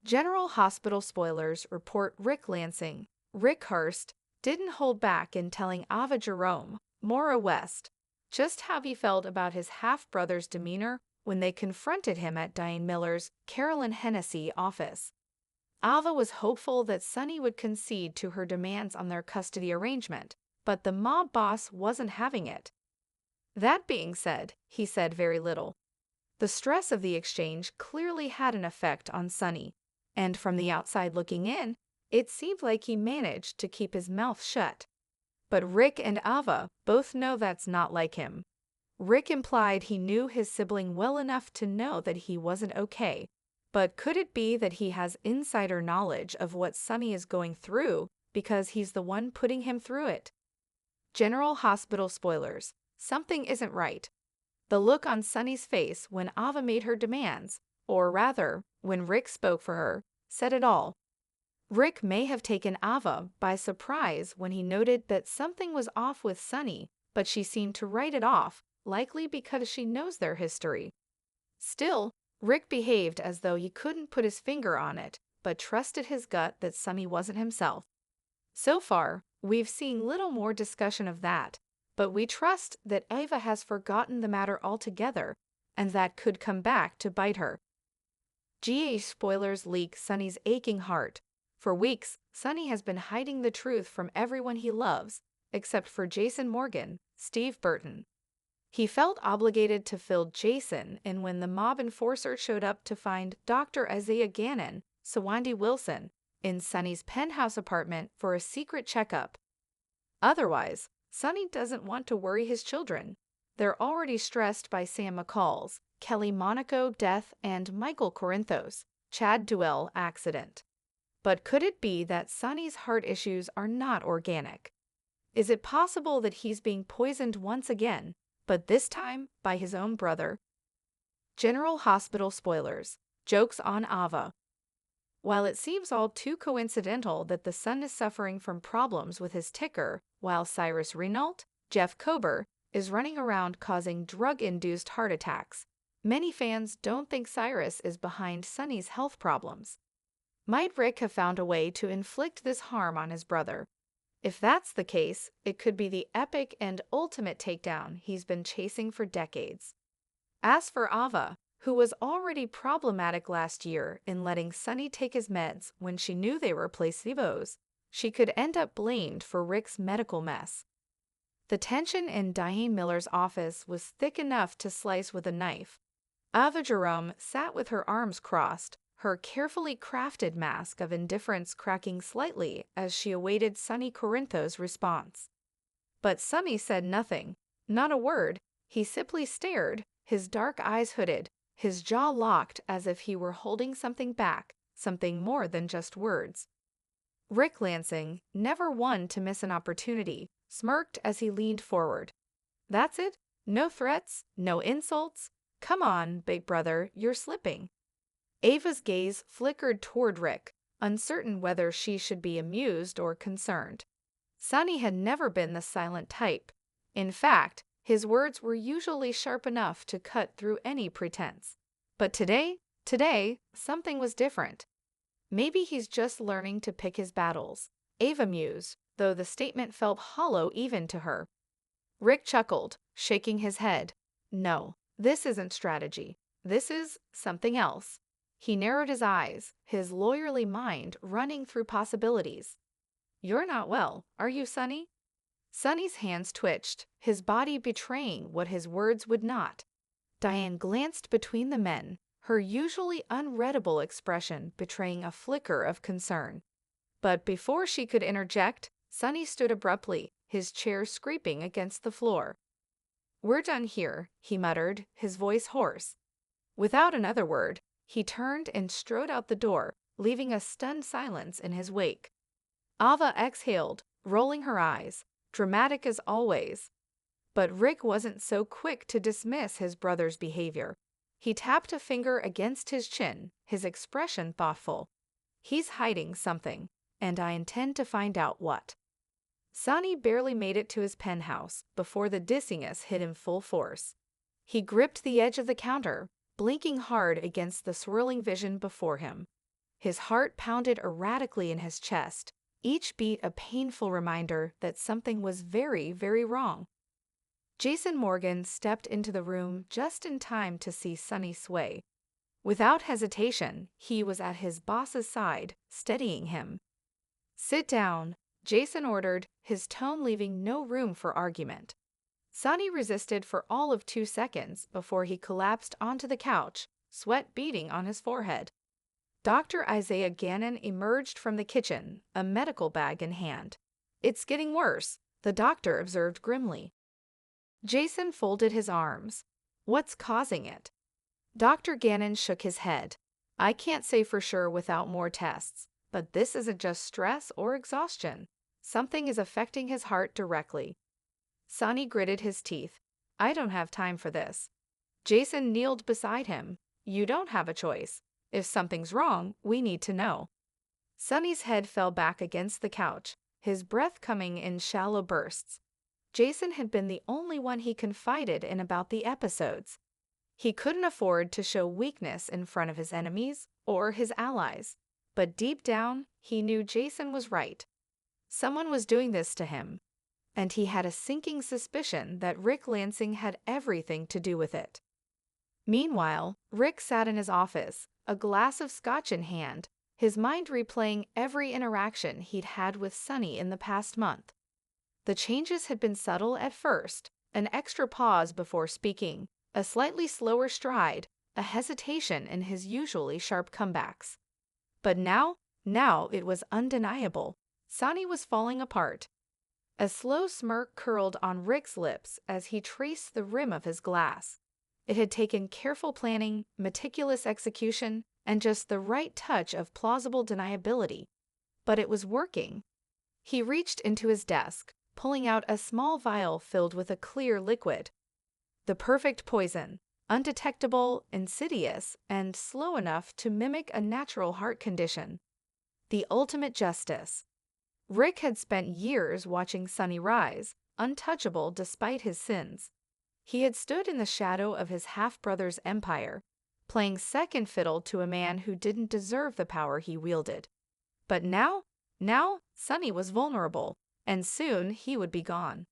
General Hospital spoilers report Rick Lansing, Rick Hurst, didn't hold back in telling Ava Jerome, Maura West, just how he felt about his half-brother's demeanor when they confronted him at Diane Miller's Carolyn Hennessy office. Ava was hopeful that Sonny would concede to her demands on their custody arrangement, but the mob boss wasn't having it. That being said, he said very little. The stress of the exchange clearly had an effect on Sonny, and from the outside looking in, it seemed like he managed to keep his mouth shut. But Rick and Ava both know that's not like him. Rick implied he knew his sibling well enough to know that he wasn't okay, but could it be that he has insider knowledge of what Sonny is going through because he's the one putting him through it? General Hospital spoilers. Something isn't right. The look on Sonny's face when Ava made her demands, or rather, when Rick spoke for her, said it all. Rick may have taken Ava by surprise when he noted that something was off with Sonny, but she seemed to write it off, likely because she knows their history. Still, Rick behaved as though he couldn't put his finger on it, but trusted his gut that Sonny wasn't himself. So far, we've seen little more discussion of that, but we trust that Ava has forgotten the matter altogether, and that could come back to bite her. GA spoilers leak Sonny's aching heart. For weeks, Sonny has been hiding the truth from everyone he loves, except for Jason Morgan, Steve Burton. He felt obligated to fill Jason in when the mob enforcer showed up to find Dr. Isaiah Gannon, Sawandi Wilson, in Sonny's penthouse apartment for a secret checkup. Otherwise, Sonny doesn't want to worry his children. They're already stressed by Sam McCall's, Kelly Monaco death and Michael Corinthos, Chad Duell accident. But could it be that Sonny's heart issues are not organic? Is it possible that he's being poisoned once again, but this time by his own brother? General Hospital spoilers. Jokes on Ava. While it seems all too coincidental that the son is suffering from problems with his ticker, while Cyrus Renault, Jeff Kober, is running around causing drug-induced heart attacks, many fans don't think Cyrus is behind Sonny's health problems. Might Rick have found a way to inflict this harm on his brother? If that's the case, it could be the epic and ultimate takedown he's been chasing for decades. As for Ava, who was already problematic last year in letting Sonny take his meds when she knew they were placebos, she could end up blamed for Rick's medical mess. The tension in Diane Miller's office was thick enough to slice with a knife. Ava Jerome sat with her arms crossed, her carefully crafted mask of indifference cracking slightly as she awaited Sonny Corinthos' response. But Sonny said nothing, not a word. He simply stared, his dark eyes hooded, his jaw locked as if he were holding something back, something more than just words. Rick Lansing, never one to miss an opportunity, smirked as he leaned forward. That's it? No threats? No insults? Come on, big brother, you're slipping. Ava's gaze flickered toward Rick, uncertain whether she should be amused or concerned. Sonny had never been the silent type. In fact, his words were usually sharp enough to cut through any pretense. But today, something was different. Maybe he's just learning to pick his battles, Ava mused, though the statement felt hollow even to her. Rick chuckled, shaking his head. No, this isn't strategy. This is something else. He narrowed his eyes, his lawyerly mind running through possibilities. You're not well, are you, Sonny? Sonny's hands twitched, his body betraying what his words would not. Diane glanced between the men, her usually unreadable expression betraying a flicker of concern. But before she could interject, Sonny stood abruptly, his chair scraping against the floor. We're done here, he muttered, his voice hoarse. Without another word, he turned and strode out the door, leaving a stunned silence in his wake. Ava exhaled, rolling her eyes, dramatic as always. But Rick wasn't so quick to dismiss his brother's behavior. He tapped a finger against his chin, his expression thoughtful. He's hiding something, and I intend to find out what. Sonny barely made it to his penthouse before the dizziness hit him full force. He gripped the edge of the counter, blinking hard against the swirling vision before him. His heart pounded erratically in his chest, each beat a painful reminder that something was very, very wrong. Jason Morgan stepped into the room just in time to see Sonny sway. Without hesitation, he was at his boss's side, steadying him. "Sit down," Jason ordered, his tone leaving no room for argument. Sonny resisted for all of 2 seconds before he collapsed onto the couch, sweat beading on his forehead. Dr. Isaiah Gannon emerged from the kitchen, a medical bag in hand. "It's getting worse," the doctor observed grimly. Jason folded his arms. "What's causing it?" Dr. Gannon shook his head. "I can't say for sure without more tests, but this isn't just stress or exhaustion. Something is affecting his heart directly." Sonny gritted his teeth. "I don't have time for this." Jason kneeled beside him. "You don't have a choice. If something's wrong, we need to know." Sonny's head fell back against the couch, his breath coming in shallow bursts. Jason had been the only one he confided in about the episodes. He couldn't afford to show weakness in front of his enemies or his allies. But deep down, he knew Jason was right. Someone was doing this to him, and he had a sinking suspicion that Rick Lansing had everything to do with it. Meanwhile, Rick sat in his office, a glass of scotch in hand, his mind replaying every interaction he'd had with Sonny in the past month. The changes had been subtle at first, an extra pause before speaking, a slightly slower stride, a hesitation in his usually sharp comebacks. But now it was undeniable. Sonny was falling apart. A slow smirk curled on Rick's lips as he traced the rim of his glass. It had taken careful planning, meticulous execution, and just the right touch of plausible deniability. But it was working. He reached into his desk, pulling out a small vial filled with a clear liquid. The perfect poison, undetectable, insidious, and slow enough to mimic a natural heart condition. The ultimate justice. Rick had spent years watching Sonny rise, untouchable despite his sins. He had stood in the shadow of his half-brother's empire, playing second fiddle to a man who didn't deserve the power he wielded. But now, Sonny was vulnerable, and soon he would be gone.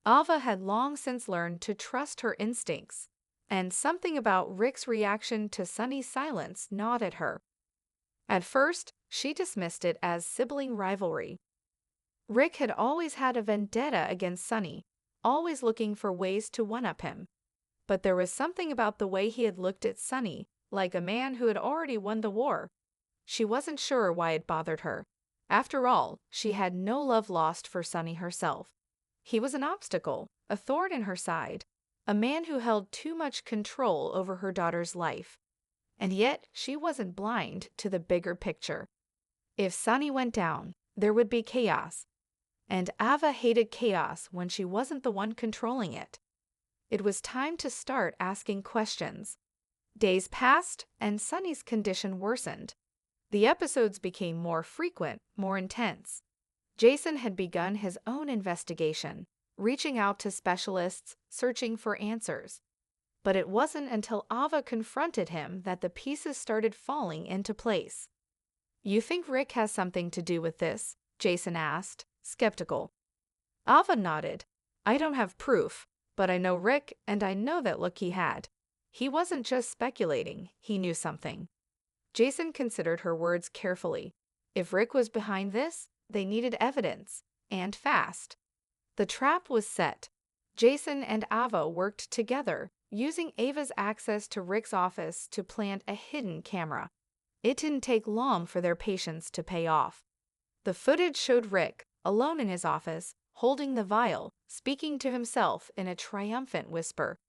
Ava had long since learned to trust her instincts, and something about Rick's reaction to Sonny's silence gnawed at her. At first, she dismissed it as sibling rivalry. Rick had always had a vendetta against Sonny, always looking for ways to one-up him. But there was something about the way he had looked at Sonny, like a man who had already won the war. She wasn't sure why it bothered her. After all, she had no love lost for Sonny herself. He was an obstacle, a thorn in her side, a man who held too much control over her daughter's life. And yet she wasn't blind to the bigger picture. If Sonny went down, there would be chaos. And Ava hated chaos when she wasn't the one controlling it. It was time to start asking questions. Days passed, and Sonny's condition worsened. The episodes became more frequent, more intense. Jason had begun his own investigation, reaching out to specialists, searching for answers. But it wasn't until Ava confronted him that the pieces started falling into place. "You think Rick has something to do with this?" Jason asked, skeptical. Ava nodded. "I don't have proof, but I know Rick, and I know that look he had. He wasn't just speculating, he knew something." Jason considered her words carefully. If Rick was behind this, they needed evidence, and fast. The trap was set. Jason and Ava worked together, using Ava's access to Rick's office to plant a hidden camera. It didn't take long for their patience to pay off. The footage showed Rick, alone in his office, holding the vial, speaking to himself in a triumphant whisper.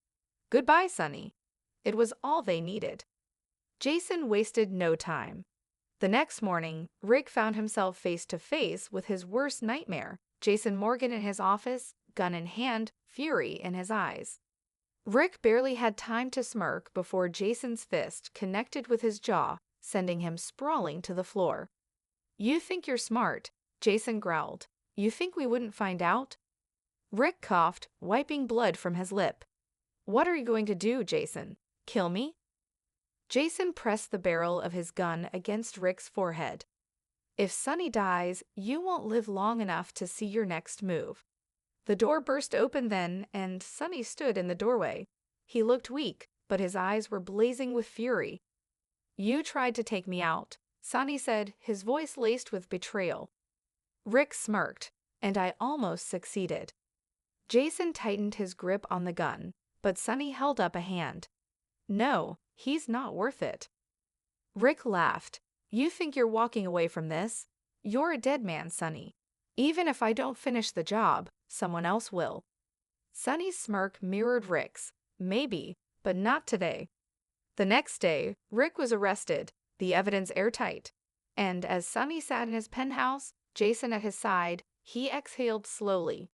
"Goodbye, Sonny." It was all they needed. Jason wasted no time. The next morning, Rick found himself face to face with his worst nightmare, Jason Morgan in his office, gun in hand, fury in his eyes. Rick barely had time to smirk before Jason's fist connected with his jaw, sending him sprawling to the floor. "You think you're smart," Jason growled. "You think we wouldn't find out?" Rick coughed, wiping blood from his lip. "What are you going to do, Jason? Kill me?" Jason pressed the barrel of his gun against Rick's forehead. "If Sonny dies, you won't live long enough to see your next move." The door burst open then, and Sonny stood in the doorway. He looked weak, but his eyes were blazing with fury. "You tried to take me out," Sonny said, his voice laced with betrayal. Rick smirked, "And I almost succeeded." Jason tightened his grip on the gun, but Sonny held up a hand. "No, he's not worth it." Rick laughed. "You think you're walking away from this? You're a dead man, Sonny. Even if I don't finish the job, someone else will." Sonny's smirk mirrored Rick's. "Maybe, but not today." The next day, Rick was arrested, the evidence airtight. And as Sonny sat in his penthouse, Jason at his side, he exhaled slowly.